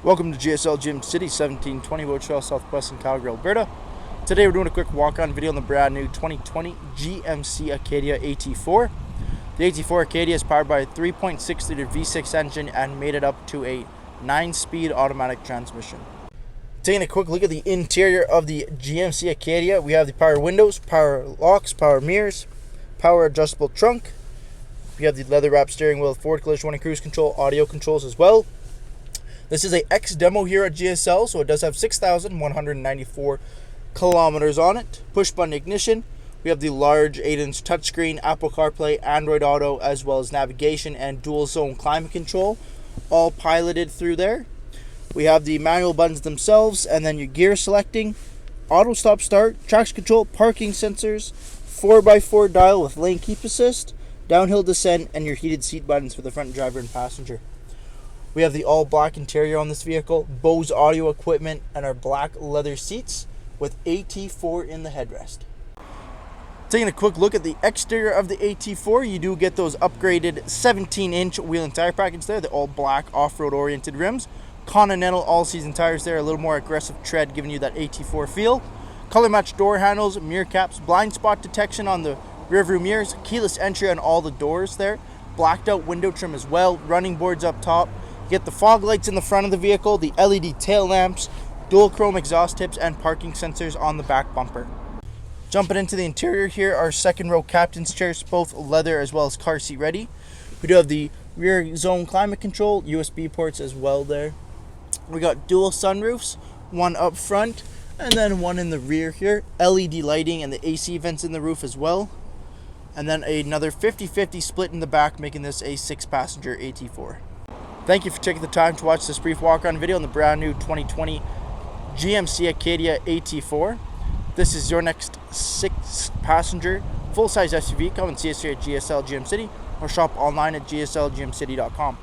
Welcome to GSL GMC 1720 Road Trail Southwest in Calgary, Alberta. Today we're doing a quick walk-on video on the brand new 2020 GMC Acadia AT4. The AT4 Acadia is powered by a 3.6 liter V6 engine and made it up to a 9-speed automatic transmission. Taking a quick look at the interior of the GMC Acadia, we have the power windows, power locks, power mirrors, power adjustable trunk. We have the leather wrapped steering wheel, forward collision warning, cruise control, audio controls as well. This is a X demo here at GSL, so it does have 6,194 kilometers on it. Push button ignition. We have the large 8-inch touchscreen, Apple CarPlay, Android Auto, as well as navigation and dual zone climate control, all piloted through there. We have the manual buttons themselves, and then your gear selecting, auto stop start, traction control, parking sensors, 4x4 dial with lane keep assist, downhill descent, and your heated seat buttons for the front driver and passenger. We have the all-black interior on this vehicle, Bose audio equipment, and our black leather seats with AT4 in the headrest. Taking a quick look at the exterior of the AT4, you do get those upgraded 17-inch wheel and tire package there, the all-black off-road oriented rims, Continental all-season tires there, a little more aggressive tread giving you that AT4 feel, color-matched door handles, mirror caps, blind spot detection on the rearview mirrors, keyless entry on all the doors there, blacked out window trim as well, running boards up top. Get the fog lights in the front of the vehicle, the LED tail lamps, dual chrome exhaust tips, and parking sensors on the back bumper. Jumping into the interior here, our second row captain's chairs, both leather as well as car seat ready. We do have the rear zone climate control, USB ports as well there. We got dual sunroofs, one up front and then one in the rear here. LED lighting and the AC vents in the roof as well. And then another 50-50 split in the back, making this a 6-passenger AT4. Thank you for taking the time to watch this brief walk-on video on the brand new 2020 GMC Acadia AT4. This is your next 6-passenger full-size SUV. Come and see us here at GSL GM City or shop online at gslgmcity.com.